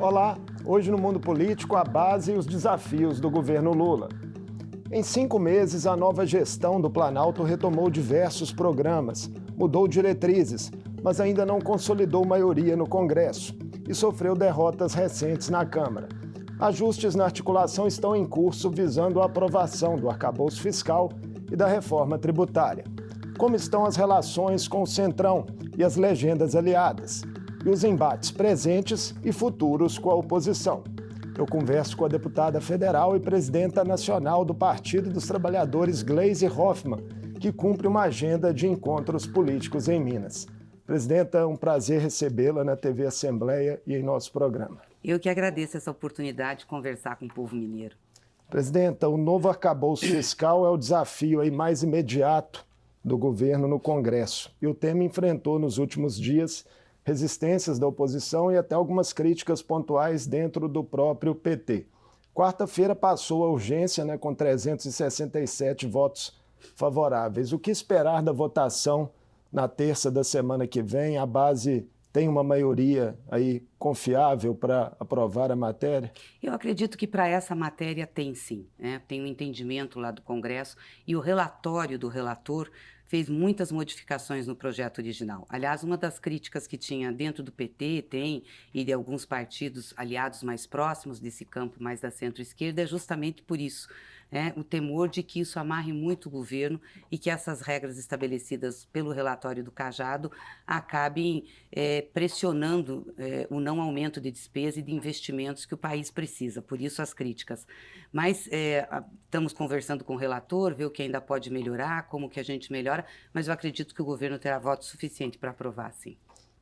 Olá, hoje no Mundo Político, a base e os desafios do governo Lula. Em 5 meses, a nova gestão do Planalto retomou diversos programas, mudou diretrizes, mas ainda não consolidou maioria no Congresso e sofreu derrotas recentes na Câmara. Ajustes na articulação estão em curso visando a aprovação do arcabouço fiscal e da reforma tributária. Como estão as relações com o Centrão e as legendas aliadas? E os embates presentes e futuros com a oposição. Eu converso com a deputada federal e presidenta nacional do Partido dos Trabalhadores, Gleisi Hoffmann, que cumpre uma agenda de encontros políticos em Minas. Presidenta, um prazer recebê-la na TV Assembleia e em nosso programa. Eu que agradeço essa oportunidade de conversar com o povo mineiro. Presidenta, o novo arcabouço fiscal é o desafio aí mais imediato do governo no Congresso. E o tema enfrentou nos últimos dias resistências da oposição e até algumas críticas pontuais dentro do próprio PT. Quarta-feira passou a urgência, com 367 votos favoráveis. O que esperar da votação na terça da semana que vem? A base tem uma maioria aí confiável para aprovar a matéria? Eu acredito que para essa matéria tem sim, tem um entendimento lá do Congresso e o relatório do relator fez muitas modificações no projeto original. Aliás, uma das críticas que tinha dentro do PT, e de alguns partidos aliados mais próximos desse campo mais da centro-esquerda, é justamente por isso, o temor de que isso amarre muito o governo e que essas regras estabelecidas pelo relatório do Cajado acabem pressionando o não aumento de despesa e de investimentos que o país precisa, por isso as críticas. Mas estamos conversando com o relator, ver o que ainda pode melhorar, como que a gente melhora, mas eu acredito que o governo terá voto suficiente para aprovar, sim.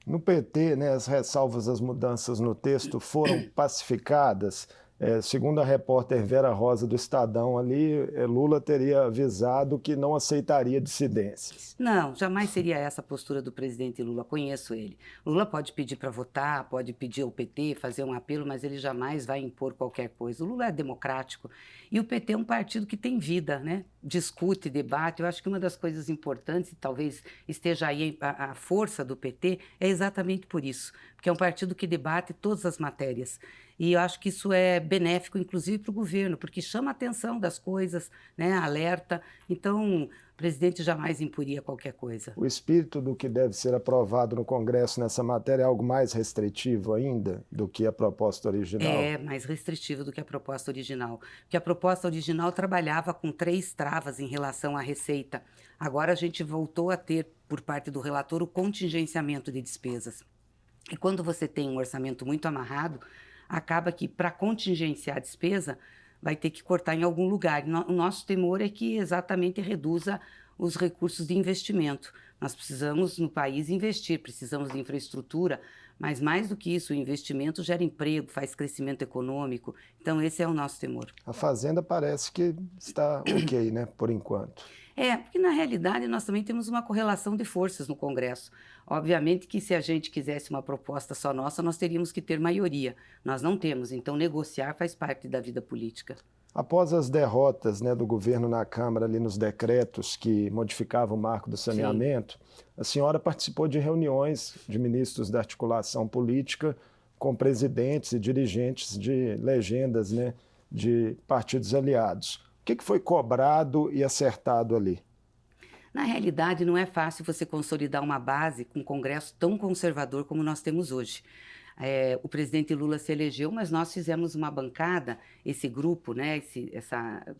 No PT, as ressalvas às mudanças no texto foram pacificadas. Segundo a repórter Vera Rosa do Estadão, ali Lula teria avisado que não aceitaria dissidências. Não, jamais seria essa a postura do presidente Lula, conheço ele. Lula pode pedir para votar, pode pedir ao PT, fazer um apelo, mas ele jamais vai impor qualquer coisa. O Lula é democrático e o PT é um partido que tem vida, discute, debate. Eu acho que uma das coisas importantes, e talvez esteja aí a força do PT, é exatamente por isso, porque é um partido que debate todas as matérias. E eu acho que isso é benéfico, inclusive, para o governo, porque chama a atenção das coisas, alerta. Então, o presidente jamais imporia qualquer coisa. O espírito do que deve ser aprovado no Congresso nessa matéria é algo mais restritivo ainda do que a proposta original? É mais restritivo do que a proposta original, porque a proposta original trabalhava com 3 travas em relação à receita. Agora a gente voltou a ter, por parte do relator, o contingenciamento de despesas. E quando você tem um orçamento muito amarrado, acaba que, para contingenciar a despesa, vai ter que cortar em algum lugar. O nosso temor é que exatamente reduza os recursos de investimento. Nós precisamos, no país, investir, precisamos de infraestrutura, mas mais do que isso, o investimento gera emprego, faz crescimento econômico. Então, esse é o nosso temor. A Fazenda parece que está ok, por enquanto. Porque na realidade nós também temos uma correlação de forças no Congresso. Obviamente que se a gente quisesse uma proposta só nossa, nós teríamos que ter maioria. Nós não temos, então negociar faz parte da vida política. Após as derrotas do governo na Câmara, ali nos decretos que modificavam o marco do saneamento, sim, a senhora participou de reuniões de ministros da articulação política com presidentes e dirigentes de legendas de partidos aliados. O que foi cobrado e acertado ali? Na realidade, não é fácil você consolidar uma base com um Congresso tão conservador como nós temos hoje. O presidente Lula se elegeu, mas nós fizemos uma bancada, esse grupo, esse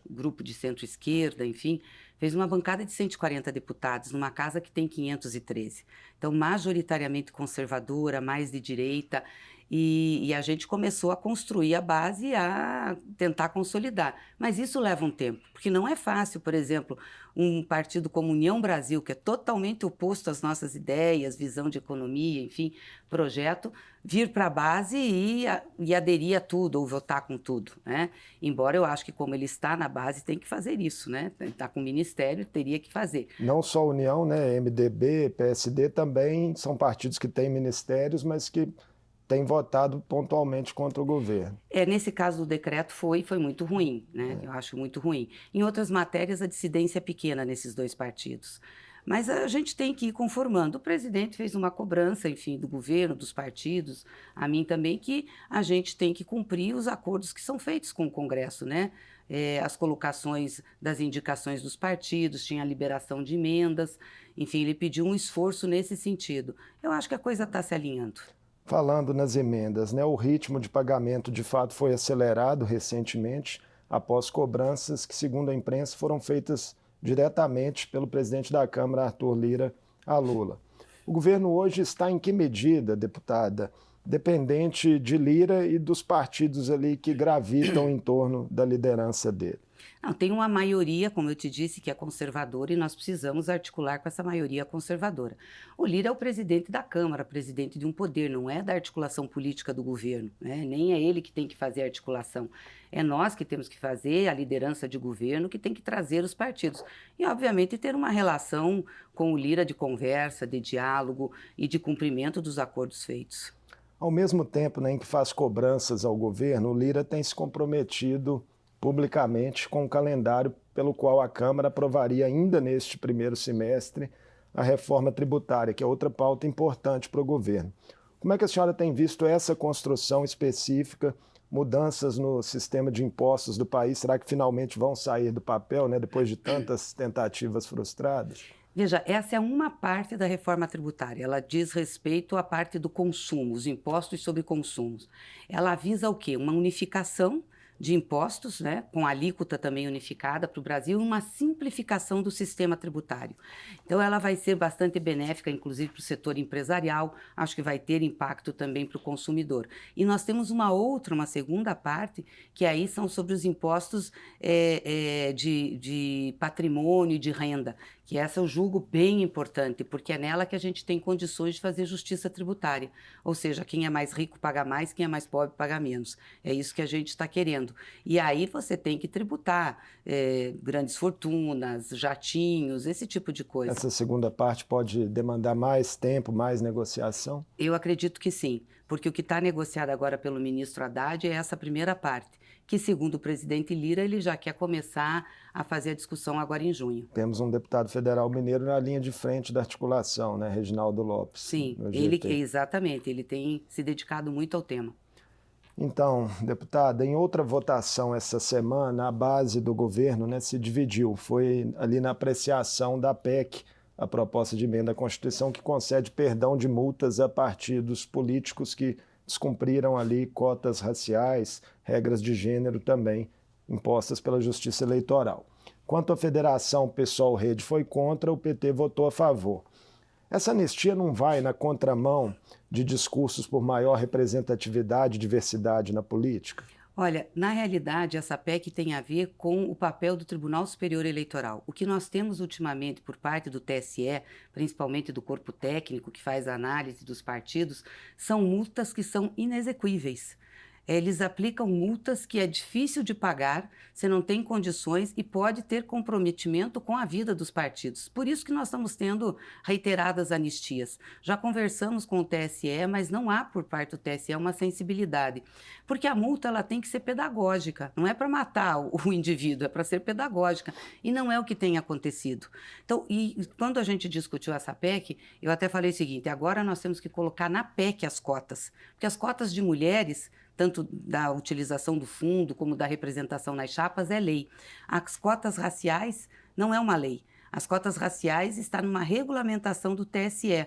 grupo de centro-esquerda, enfim, fez uma bancada de 140 deputados, numa casa que tem 513. Então, majoritariamente conservadora, mais de direita, e a gente começou a construir a base e a tentar consolidar. Mas isso leva um tempo, porque não é fácil, por exemplo, um partido como União Brasil, que é totalmente oposto às nossas ideias, visão de economia, enfim, projeto, vir para a base e aderir a tudo, ou votar com tudo, Embora eu acho que como ele está na base, tem que fazer isso, Está com o Ministério, teria que fazer. Não só a União, MDB, PSD também são partidos que têm ministérios, mas que têm votado pontualmente contra o governo. Nesse caso do decreto foi muito ruim, Eu acho muito ruim. Em outras matérias, a dissidência é pequena nesses dois partidos. Mas a gente tem que ir conformando. O presidente fez uma cobrança, enfim, do governo, dos partidos, a mim também, que a gente tem que cumprir os acordos que são feitos com o Congresso, né? As colocações das indicações dos partidos, tinha a liberação de emendas, enfim, ele pediu um esforço nesse sentido. Eu acho que a coisa está se alinhando. Falando nas emendas, né, o ritmo de pagamento de fato foi acelerado recentemente, após cobranças que, segundo a imprensa, foram feitas diretamente pelo presidente da Câmara, Arthur Lira, a Lula. O governo hoje está em que medida, deputada, dependente de Lira e dos partidos ali que gravitam em torno da liderança dele? Não, tem uma maioria, como eu te disse, que é conservadora e nós precisamos articular com essa maioria conservadora. O Lira é o presidente da Câmara, presidente de um poder, não é da articulação política do governo, né? Nem é ele que tem que fazer a articulação. É nós que temos que fazer, a liderança de governo, que tem que trazer os partidos. E, obviamente, ter uma relação com o Lira de conversa, de diálogo e de cumprimento dos acordos feitos. Ao mesmo tempo, né, em que faz cobranças ao governo, o Lira tem se comprometido publicamente com o calendário pelo qual a Câmara aprovaria ainda neste primeiro semestre a reforma tributária, que é outra pauta importante para o governo. Como é que a senhora tem visto essa construção específica, mudanças no sistema de impostos do país? Será que finalmente vão sair do papel, né, depois de tantas tentativas frustradas? Veja, essa é uma parte da reforma tributária. Ela diz respeito à parte do consumo, os impostos sobre consumos. Ela visa o quê? Uma unificação de impostos, né, com alíquota também unificada para o Brasil, e uma simplificação do sistema tributário. Então, ela vai ser bastante benéfica, inclusive para o setor empresarial, acho que vai ter impacto também para o consumidor. E nós temos uma segunda parte, que aí são sobre os impostos de patrimônio e de renda, que essa eu julgo bem importante, porque é nela que a gente tem condições de fazer justiça tributária. Ou seja, quem é mais rico paga mais, quem é mais pobre paga menos. É isso que a gente está querendo. E aí você tem que tributar grandes fortunas, jatinhos, esse tipo de coisa. Essa segunda parte pode demandar mais tempo, mais negociação? Eu acredito que sim, porque o que está negociado agora pelo ministro Haddad é essa primeira parte, que segundo o presidente Lira, ele já quer começar a fazer a discussão agora em junho. Temos um deputado federal mineiro na linha de frente da articulação, né? Reginaldo Lopes. Sim, exatamente, ele tem se dedicado muito ao tema. Então, deputada, em outra votação essa semana, a base do governo, né, se dividiu. Foi ali na apreciação da PEC, a proposta de emenda à Constituição, que concede perdão de multas a partidos políticos que descumpriram ali cotas raciais, regras de gênero também impostas pela Justiça Eleitoral. Quanto à Federação PSOL-Rede foi contra, o PT votou a favor. Essa anistia não vai na contramão de discursos por maior representatividade e diversidade na política? Olha, na realidade, essa PEC tem a ver com o papel do Tribunal Superior Eleitoral. O que nós temos ultimamente por parte do TSE, principalmente do corpo técnico que faz a análise dos partidos, são multas que são inexequíveis. Eles aplicam multas que é difícil de pagar, você não tem condições e pode ter comprometimento com a vida dos partidos. Por isso que nós estamos tendo reiteradas anistias. Já conversamos com o TSE, mas não há por parte do TSE uma sensibilidade. Porque a multa ela tem que ser pedagógica, não é para matar o indivíduo, é para ser pedagógica. E não é o que tem acontecido. Então, e quando a gente discutiu essa PEC, eu até falei o seguinte, agora nós temos que colocar na PEC as cotas. Porque as cotas de mulheres, tanto da utilização do fundo como da representação nas chapas, é lei. As cotas raciais não é uma lei. As cotas raciais estão numa regulamentação do TSE.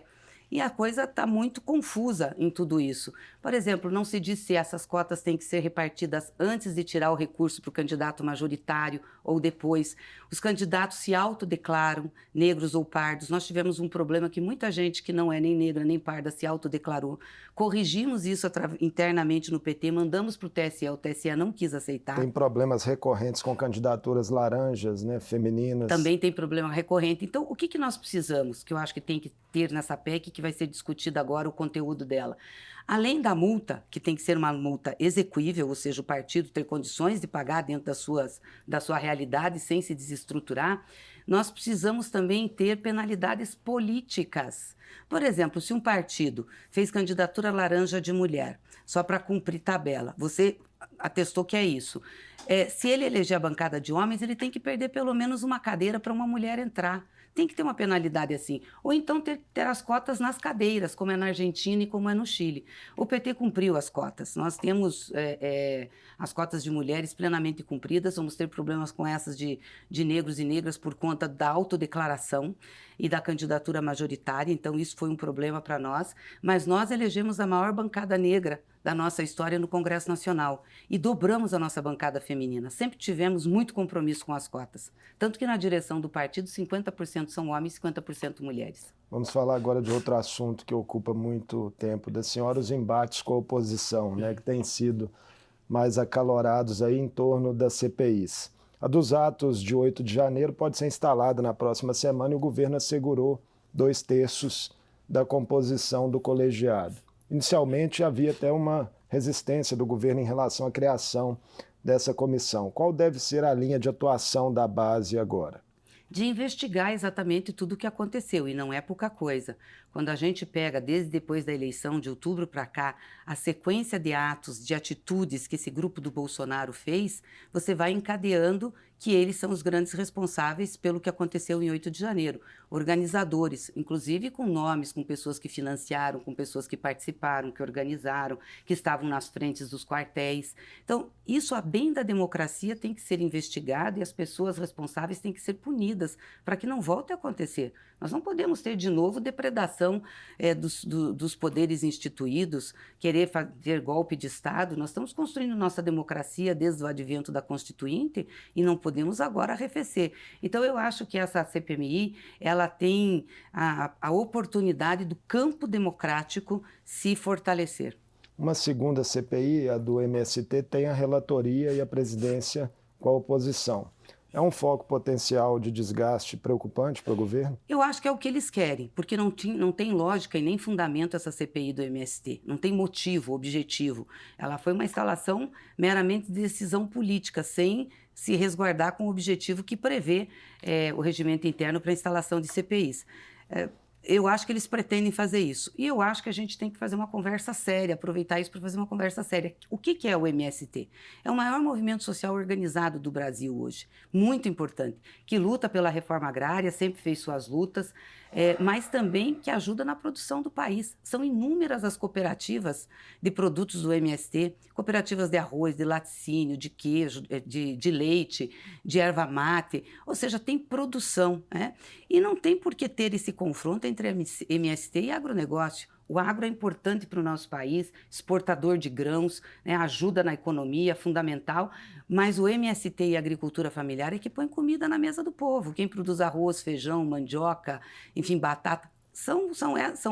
E a coisa está muito confusa em tudo isso. Por exemplo, não se diz se essas cotas têm que ser repartidas antes de tirar o recurso para o candidato majoritário ou depois. Os candidatos se autodeclaram negros ou pardos. Nós tivemos um problema que muita gente que não é nem negra nem parda se autodeclarou. Corrigimos isso internamente no PT, mandamos para o TSE não quis aceitar. Tem problemas recorrentes com candidaturas laranjas, né, femininas. Também tem problema recorrente. Então, o que nós precisamos, que eu acho que tem que ter nessa PEC, que vai ser discutido agora o conteúdo dela? Além da multa, que tem que ser uma multa exequível, ou seja, o partido ter condições de pagar dentro da sua realidade sem se desestruturar, nós precisamos também ter penalidades políticas. Por exemplo, se um partido fez candidatura laranja de mulher, só para cumprir tabela, você atestou que é isso. Se ele eleger a bancada de homens, ele tem que perder pelo menos uma cadeira para uma mulher entrar. Tem que ter uma penalidade assim. Ou então ter as cotas nas cadeiras, como é na Argentina e como é no Chile. O PT cumpriu as cotas. Nós temos as cotas de mulheres plenamente cumpridas. Vamos ter problemas com essas de negros e negras por conta da autodeclaração e da candidatura majoritária. Então, isso foi um problema para nós. Mas nós elegemos a maior bancada negra da nossa história no Congresso Nacional e dobramos a nossa bancada feminina. Sempre tivemos muito compromisso com as cotas. Tanto que na direção do partido, 50% são homens e 50% mulheres. Vamos falar agora de outro assunto que ocupa muito tempo da senhora, os embates com a oposição, né, que têm sido mais acalorados aí em torno das CPIs. A dos atos de 8 de janeiro pode ser instalada na próxima semana e o governo assegurou 2/3 da composição do colegiado. Inicialmente, havia até uma resistência do governo em relação à criação dessa comissão. Qual deve ser a linha de atuação da base agora? De investigar exatamente tudo o que aconteceu, e não é pouca coisa. Quando a gente pega, desde depois da eleição de outubro para cá, a sequência de atos, de atitudes que esse grupo do Bolsonaro fez, você vai encadeando que eles são os grandes responsáveis pelo que aconteceu em 8 de janeiro. Organizadores, inclusive com nomes, com pessoas que financiaram, com pessoas que participaram, que organizaram, que estavam nas frentes dos quartéis. Então, isso, a bem da democracia, tem que ser investigado e as pessoas responsáveis têm que ser punidas para que não volte a acontecer. Nós não podemos ter de novo depredação dos poderes instituídos, querer fazer golpe de Estado. Nós estamos construindo nossa democracia desde o advento da Constituinte e não podemos agora arrefecer. Então, eu acho que essa CPMI, ela tem a oportunidade do campo democrático se fortalecer. Uma segunda CPI, a do MST, tem a relatoria e a presidência com a oposição. É um foco potencial de desgaste preocupante para o governo? Eu acho que é o que eles querem, porque não tem lógica e nem fundamento essa CPI do MST. Não tem motivo, objetivo. Ela foi uma instalação meramente de decisão política, sem se resguardar com o objetivo que prevê o regimento interno para a instalação de CPIs. Eu acho que eles pretendem fazer isso. E eu acho que a gente tem que fazer uma conversa séria, aproveitar isso para fazer uma conversa séria. O que é o MST? É o maior movimento social organizado do Brasil hoje, muito importante, que luta pela reforma agrária, sempre fez suas lutas, mas também que ajuda na produção do país. São inúmeras as cooperativas de produtos do MST, cooperativas de arroz, de laticínio, de queijo, de leite, de erva mate, ou seja, tem produção, né? E não tem por que ter esse confronto entre MST e agronegócio. O agro é importante para o nosso país, exportador de grãos, né, ajuda na economia, fundamental, mas o MST e a agricultura familiar é que põe comida na mesa do povo. Quem produz arroz, feijão, mandioca, enfim, batata, são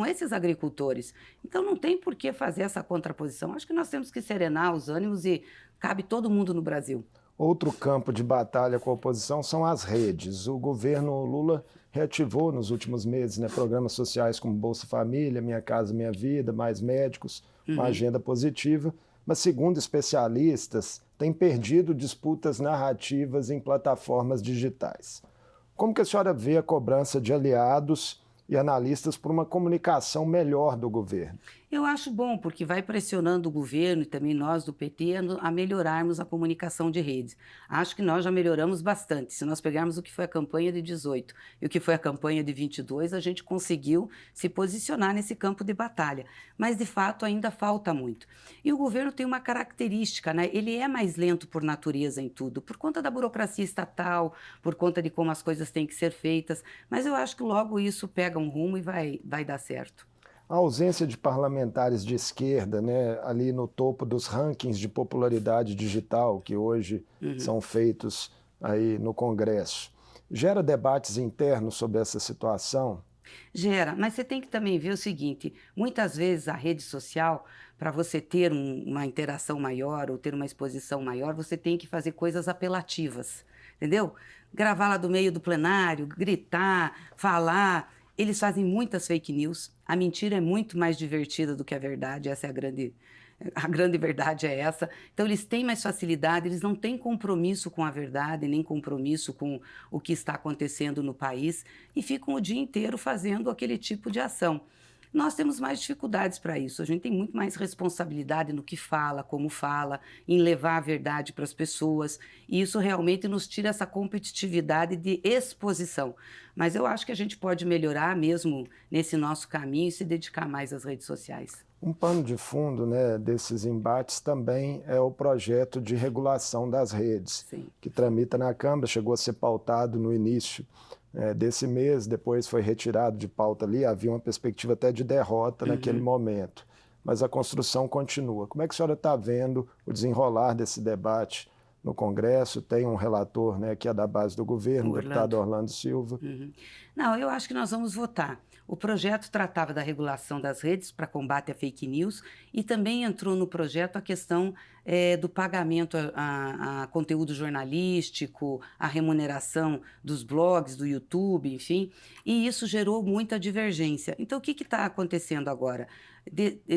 esses agricultores. Então não tem por que fazer essa contraposição. Acho que nós temos que serenar os ânimos e cabe todo mundo no Brasil. Outro campo de batalha com a oposição são as redes. O governo Lula reativou nos últimos meses, né, programas sociais como Bolsa Família, Minha Casa Minha Vida, Mais Médicos, uma agenda positiva, mas, segundo especialistas, tem perdido disputas narrativas em plataformas digitais. Como que a senhora vê a cobrança de aliados e analistas por uma comunicação melhor do governo? Eu acho bom, porque vai pressionando o governo e também nós do PT a melhorarmos a comunicação de redes. Acho que nós já melhoramos bastante. Se nós pegarmos o que foi a campanha de 18 e o que foi a campanha de 22, a gente conseguiu se posicionar nesse campo de batalha. Mas, de fato, ainda falta muito. E o governo tem uma característica, né? Ele é mais lento por natureza em tudo, por conta da burocracia estatal, por conta de como as coisas têm que ser feitas. Mas eu acho que logo isso pega um rumo e vai dar certo. A ausência de parlamentares de esquerda, né, ali no topo dos rankings de popularidade digital que hoje são feitos aí no Congresso, gera debates internos sobre essa situação? Gera, mas você tem que também ver o seguinte, muitas vezes a rede social, para você ter uma interação maior ou ter uma exposição maior, você tem que fazer coisas apelativas, entendeu? Gravar lá do meio do plenário, gritar, falar. Eles fazem muitas fake news. A mentira é muito mais divertida do que a verdade. Essa é a grande verdade é essa. Então, eles têm mais facilidade, eles não têm compromisso com a verdade, nem compromisso com o que está acontecendo no país e ficam o dia inteiro fazendo aquele tipo de ação. Nós temos mais dificuldades para isso, a gente tem muito mais responsabilidade no que fala, como fala, em levar a verdade para as pessoas, e isso realmente nos tira essa competitividade de exposição. Mas eu acho que a gente pode melhorar mesmo nesse nosso caminho e se dedicar mais às redes sociais. Um pano de fundo, né, desses embates também é o projeto de regulação das redes, Sim. que tramita na Câmara, chegou a ser pautado no início desse mês, depois foi retirado de pauta ali, havia uma perspectiva até de derrota naquele momento. Mas a construção continua. Como é que a senhora está vendo o desenrolar desse debate no Congresso? Tem um relator, né, que é da base do governo, o deputado Orlando Silva. Não, eu acho que nós vamos votar. O projeto tratava da regulação das redes para combate a fake news e também entrou no projeto a questão do pagamento a conteúdo jornalístico, a remuneração dos blogs, do YouTube, enfim, e isso gerou muita divergência. Então, o que está acontecendo agora?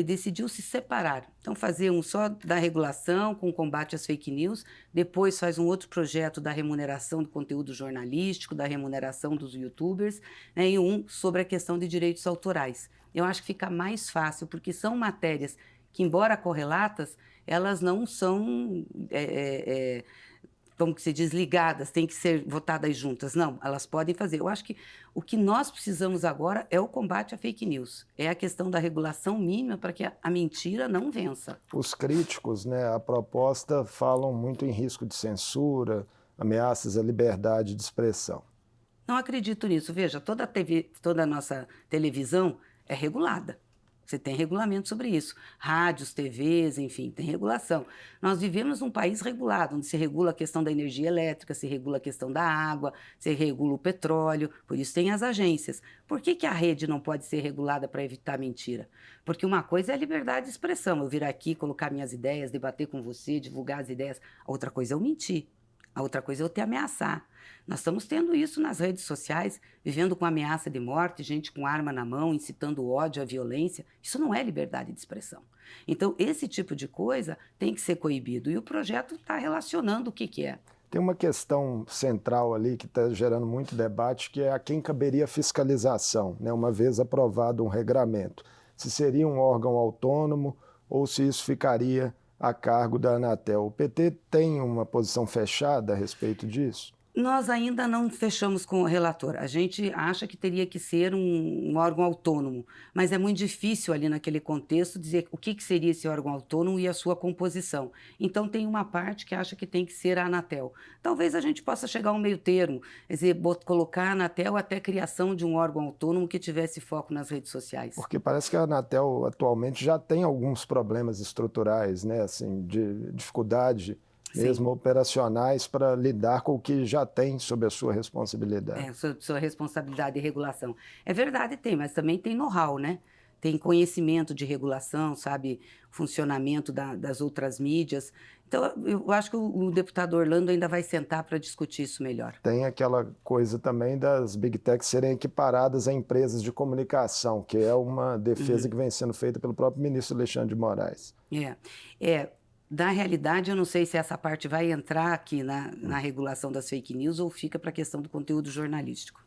Decidiu se separar. Então, fazer um só da regulação com combate às fake news, depois faz um outro projeto da remuneração do conteúdo jornalístico, da remuneração dos youtubers, né, e um sobre a questão de direitos autorais. Eu acho que fica mais fácil, porque são matérias que, embora correlatas, elas não são, como que se diz, ligadas, têm que ser votadas juntas. Não, elas podem fazer. Eu acho que o que nós precisamos agora é o combate à fake news. É a questão da regulação mínima para que a mentira não vença. Os críticos, né, à proposta falam muito em risco de censura, ameaças à liberdade de expressão. Não acredito nisso. Veja, toda a nossa televisão é regulada. Você tem regulamento sobre isso. Rádios, TVs, enfim, tem regulação. Nós vivemos num país regulado, onde se regula a questão da energia elétrica, se regula a questão da água, se regula o petróleo, por isso tem as agências. Por que a rede não pode ser regulada para evitar mentira? Porque uma coisa é a liberdade de expressão, eu vir aqui, colocar minhas ideias, debater com você, divulgar as ideias. A outra coisa é eu mentir. A outra coisa é eu te ameaçar. Nós estamos tendo isso nas redes sociais, vivendo com ameaça de morte, gente com arma na mão, incitando o ódio, a violência. Isso não é liberdade de expressão. Então, esse tipo de coisa tem que ser coibido. E o projeto está relacionando o que é. Tem uma questão central ali que está gerando muito debate, que é a quem caberia a fiscalização, né, uma vez aprovado um regramento. Se seria um órgão autônomo ou se isso ficaria a cargo da Anatel. O PT tem uma posição fechada a respeito disso? Nós ainda não fechamos com o relator. A gente acha que teria que ser um órgão autônomo, mas é muito difícil ali naquele contexto dizer o que seria esse órgão autônomo e a sua composição. Então tem uma parte que acha que tem que ser a Anatel. Talvez a gente possa chegar a um meio termo, quer dizer, colocar a Anatel até a criação de um órgão autônomo que tivesse foco nas redes sociais. Porque parece que a Anatel atualmente já tem alguns problemas estruturais, né, assim, de dificuldade mesmo operacionais para lidar com o que já tem sob a sua responsabilidade. Sob sua responsabilidade e regulação. É verdade, tem, mas também tem know-how, né? Tem conhecimento de regulação, sabe, funcionamento das outras mídias. Então, eu acho que o deputado Orlando ainda vai sentar para discutir isso melhor. Tem aquela coisa também das Big Techs serem equiparadas a empresas de comunicação, que é uma defesa que vem sendo feita pelo próprio ministro Alexandre de Moraes. Na realidade, eu não sei se essa parte vai entrar aqui na regulação das fake news ou fica para a questão do conteúdo jornalístico.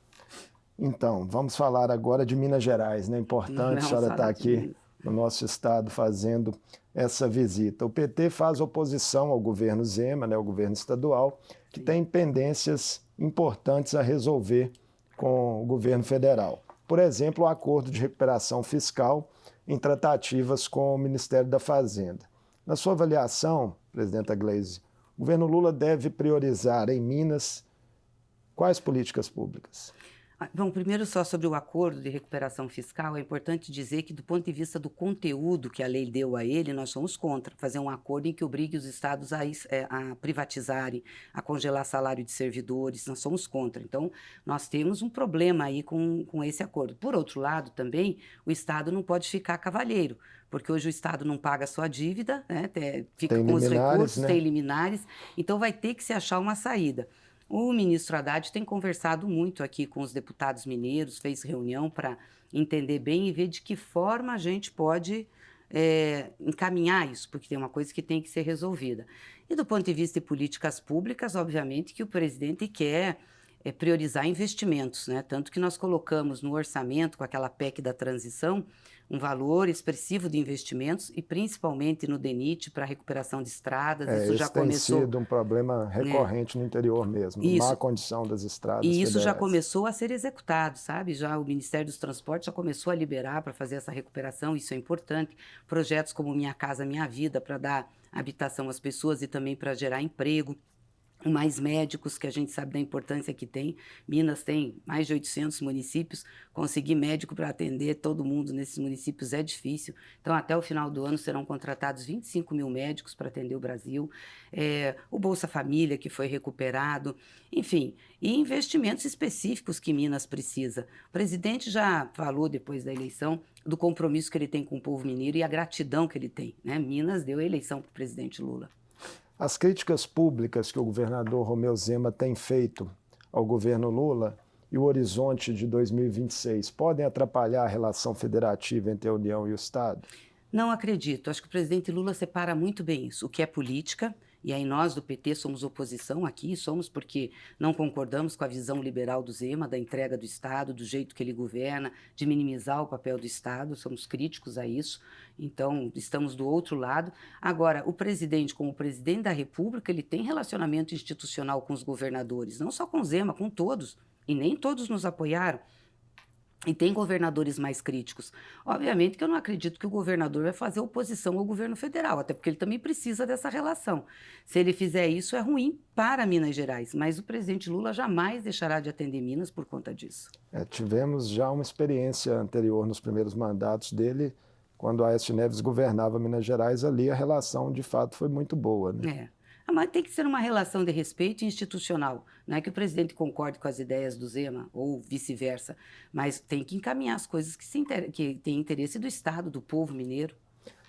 Então, vamos falar agora de Minas Gerais, né? Importante a senhora estar aqui no nosso estado fazendo essa visita. O PT faz oposição ao governo Zema, né, ao governo estadual, que tem pendências importantes a resolver com o governo federal. Por exemplo, o acordo de recuperação fiscal em tratativas com o Ministério da Fazenda. Na sua avaliação, presidenta Gleisi, o governo Lula deve priorizar em Minas quais políticas públicas? Bom, primeiro só sobre o acordo de recuperação fiscal, é importante dizer que do ponto de vista do conteúdo que a lei deu a ele, nós somos contra fazer um acordo em que obrigue os estados a privatizarem, a congelar salário de servidores, nós somos contra. Então, nós temos um problema aí com esse acordo. Por outro lado, também, o estado não pode ficar cavalheiro, porque hoje o estado não paga a sua dívida, né, fica com os recursos, né? Tem liminares, então vai ter que se achar uma saída. O ministro Haddad tem conversado muito aqui com os deputados mineiros, fez reunião para entender bem e ver de que forma a gente pode encaminhar isso, porque tem uma coisa que tem que ser resolvida. E do ponto de vista de políticas públicas, obviamente que o presidente quer priorizar investimentos, né? Tanto que nós colocamos no orçamento, com aquela PEC da transição, um valor expressivo de investimentos e principalmente no DENIT para recuperação de estradas. Isso já tem começou. sido um problema recorrente no interior mesmo, má Isso. condição das estradas E isso já federais. começou a ser executado, sabe? Já o Ministério dos Transportes já começou a liberar para fazer essa recuperação, isso é importante. Projetos como Minha Casa Minha Vida, para dar habitação às pessoas e também para gerar emprego. Mais médicos, que a gente sabe da importância que tem. Minas tem mais de 800 municípios, conseguir médico para atender todo mundo nesses municípios é difícil. Então, até o final do ano serão contratados 25 mil médicos para atender o Brasil. O Bolsa Família, que foi recuperado, enfim, e investimentos específicos que Minas precisa. O presidente já falou, depois da eleição, do compromisso que ele tem com o povo mineiro e a gratidão que ele tem, né? Minas deu a eleição para o presidente Lula. As críticas públicas que o governador Romeu Zema tem feito ao governo Lula e o horizonte de 2026 podem atrapalhar a relação federativa entre a União e o Estado? Não acredito. Acho que o presidente Lula separa muito bem isso. O que é política, e aí nós do PT somos oposição aqui, somos porque não concordamos com a visão liberal do Zema, da entrega do Estado, do jeito que ele governa, de minimizar o papel do Estado, somos críticos a isso, então estamos do outro lado. Agora, o presidente, como presidente da República, ele tem relacionamento institucional com os governadores, não só com o Zema, com todos, e nem todos nos apoiaram. E tem governadores mais críticos. Obviamente que eu não acredito que o governador vai fazer oposição ao governo federal, até porque ele também precisa dessa relação. Se ele fizer isso, é ruim para Minas Gerais, mas o presidente Lula jamais deixará de atender Minas por conta disso. Tivemos já uma experiência anterior nos primeiros mandatos dele, quando Aécio Neves governava Minas Gerais, ali a relação de fato foi muito boa, né? Mas tem que ser uma relação de respeito institucional. Não é que o presidente concorde com as ideias do Zema ou vice-versa, mas tem que encaminhar as coisas que têm interesse do Estado, do povo mineiro.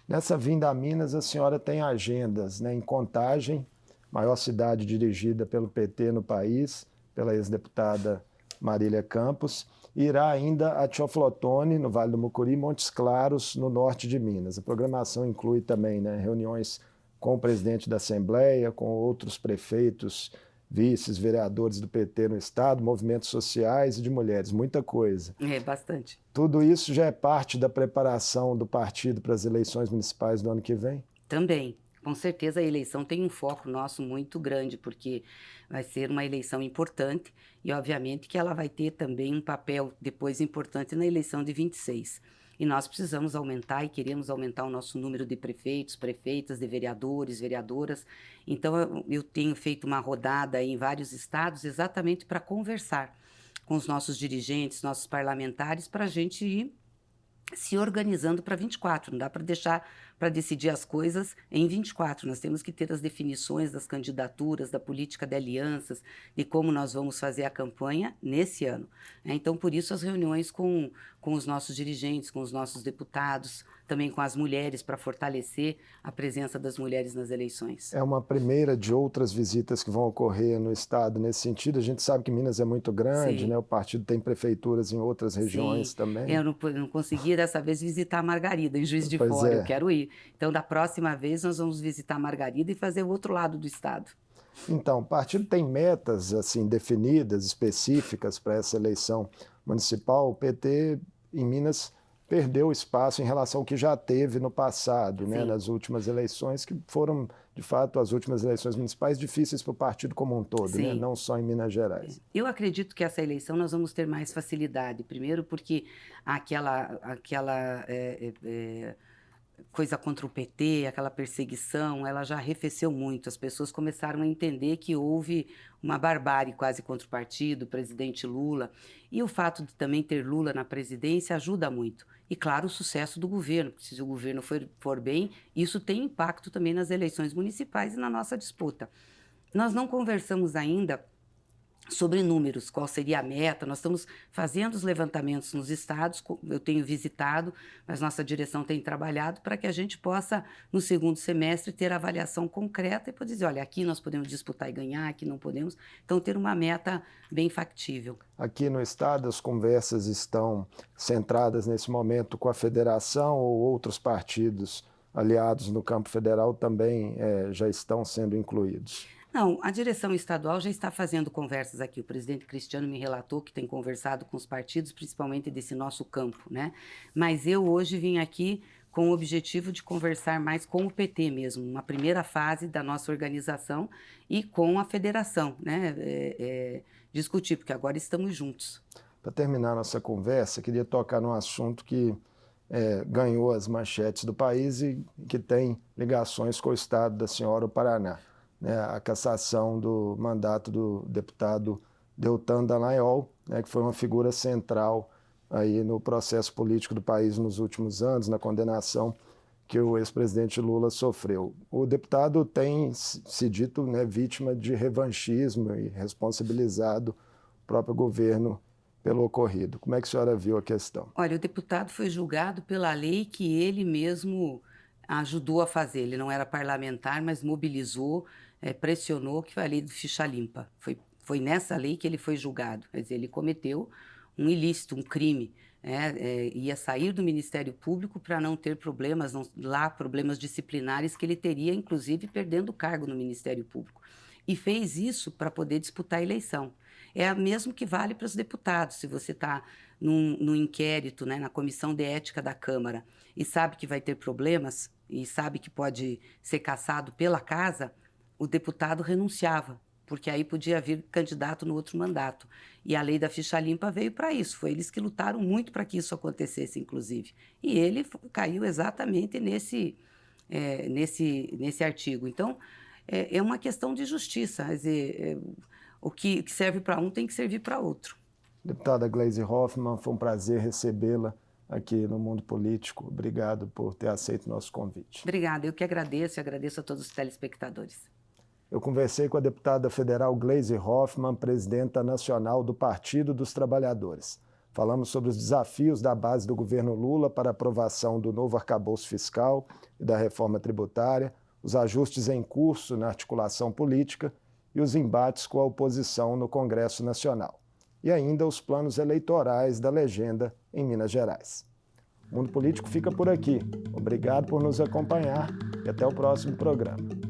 Nessa vinda a Minas, a senhora tem agendas, né, em Contagem, maior cidade dirigida pelo PT no país, pela ex-deputada Marília Campos, e irá ainda a Teoflotone, no Vale do Mucuri, e Montes Claros, no norte de Minas. A programação inclui também, né, reuniões com o presidente da Assembleia, com outros prefeitos, vices, vereadores do PT no estado, movimentos sociais e de mulheres, muita coisa. Bastante. Tudo isso já é parte da preparação do partido para as eleições municipais do ano que vem? Também. Com certeza a eleição tem um foco nosso muito grande, porque vai ser uma eleição importante e, obviamente, que ela vai ter também um papel depois importante na eleição de 26. E nós precisamos aumentar e queremos aumentar o nosso número de prefeitos, prefeitas, de vereadores, vereadoras. Então, eu tenho feito uma rodada em vários estados exatamente para conversar com os nossos dirigentes, nossos parlamentares, para a gente ir se organizando para 24. Não dá para deixar para decidir as coisas em 24. Nós temos que ter as definições das candidaturas, da política de alianças, de como nós vamos fazer a campanha nesse ano. Então, por isso, as reuniões com os nossos dirigentes, com os nossos deputados, também com as mulheres, para fortalecer a presença das mulheres nas eleições. É uma primeira de outras visitas que vão ocorrer no estado nesse sentido. A gente sabe que Minas é muito grande, né? O partido tem prefeituras em outras regiões também. Eu não consegui dessa vez visitar a Margarida, em Juiz de Fora, eu quero ir. Então, da próxima vez, nós vamos visitar a Margarida e fazer o outro lado do estado. Então, o partido tem metas assim definidas, específicas para essa eleição municipal. O PT em Minas perdeu espaço em relação ao que já teve no passado, né, nas últimas eleições, que foram, de fato, as últimas eleições municipais difíceis para o partido como um todo, né, não só em Minas Gerais. Eu acredito que essa eleição nós vamos ter mais facilidade. Primeiro porque aquela coisa contra o PT, aquela perseguição, ela já arrefeceu muito. As pessoas começaram a entender que houve uma barbárie quase contra o partido, o presidente Lula. E o fato de também ter Lula na presidência ajuda muito. E, claro, o sucesso do governo, porque se o governo for bem, isso tem impacto também nas eleições municipais e na nossa disputa. Nós não conversamos ainda sobre números, qual seria a meta. Nós estamos fazendo os levantamentos nos estados, eu tenho visitado, mas nossa direção tem trabalhado para que a gente possa, no segundo semestre, ter avaliação concreta e poder dizer, olha, aqui nós podemos disputar e ganhar, aqui não podemos. Então, ter uma meta bem factível. Aqui no estado, as conversas estão centradas nesse momento com a federação ou outros partidos aliados no campo federal também já estão sendo incluídos? Não, a direção estadual já está fazendo conversas aqui. O presidente Cristiano me relatou que tem conversado com os partidos, principalmente desse nosso campo, né? Mas eu hoje vim aqui com o objetivo de conversar mais com o PT mesmo, uma primeira fase da nossa organização e com a federação, né? Discutir, porque agora estamos juntos. Para terminar nossa conversa, queria tocar num assunto que ganhou as manchetes do país e que tem ligações com o estado da senhora, o Paraná, né? A cassação do mandato do deputado Deltan Dallagnol, né, que foi uma figura central aí no processo político do país nos últimos anos, na condenação que o ex-presidente Lula sofreu. O deputado tem se dito, né, vítima de revanchismo e responsabilizado o próprio governo pelo ocorrido. Como é que a senhora viu a questão? Olha, o deputado foi julgado pela lei que ele mesmo ajudou a fazer. Ele não era parlamentar, mas mobilizou, pressionou, que foi a lei do ficha limpa. Foi nessa lei que ele foi julgado. Quer dizer, ele cometeu um ilícito, um crime. Ia sair do Ministério Público para não ter problemas problemas disciplinares que ele teria, inclusive, perdendo o cargo no Ministério Público. E fez isso para poder disputar a eleição. É o mesmo que vale para os deputados. Se você está num inquérito, né, na comissão de ética da Câmara, e sabe que vai ter problemas, e sabe que pode ser cassado pela casa, o deputado renunciava, porque aí podia vir candidato no outro mandato. E a lei da ficha limpa veio para isso. Foi eles que lutaram muito para que isso acontecesse, inclusive. E ele caiu exatamente nesse artigo. Então, é uma questão de justiça. Quer dizer, o que serve para um tem que servir para outro. Deputada Gleisi Hoffmann, foi um prazer recebê-la aqui no Mundo Político. Obrigado por ter aceito o nosso convite. Obrigada, eu que agradeço e agradeço a todos os telespectadores. Eu conversei com a deputada federal Gleisi Hoffmann, presidenta nacional do Partido dos Trabalhadores. Falamos sobre os desafios da base do governo Lula para a aprovação do novo arcabouço fiscal e da reforma tributária, os ajustes em curso na articulação política e os embates com a oposição no Congresso Nacional. E ainda os planos eleitorais da legenda em Minas Gerais. O Mundo Político fica por aqui. Obrigado por nos acompanhar e até o próximo programa.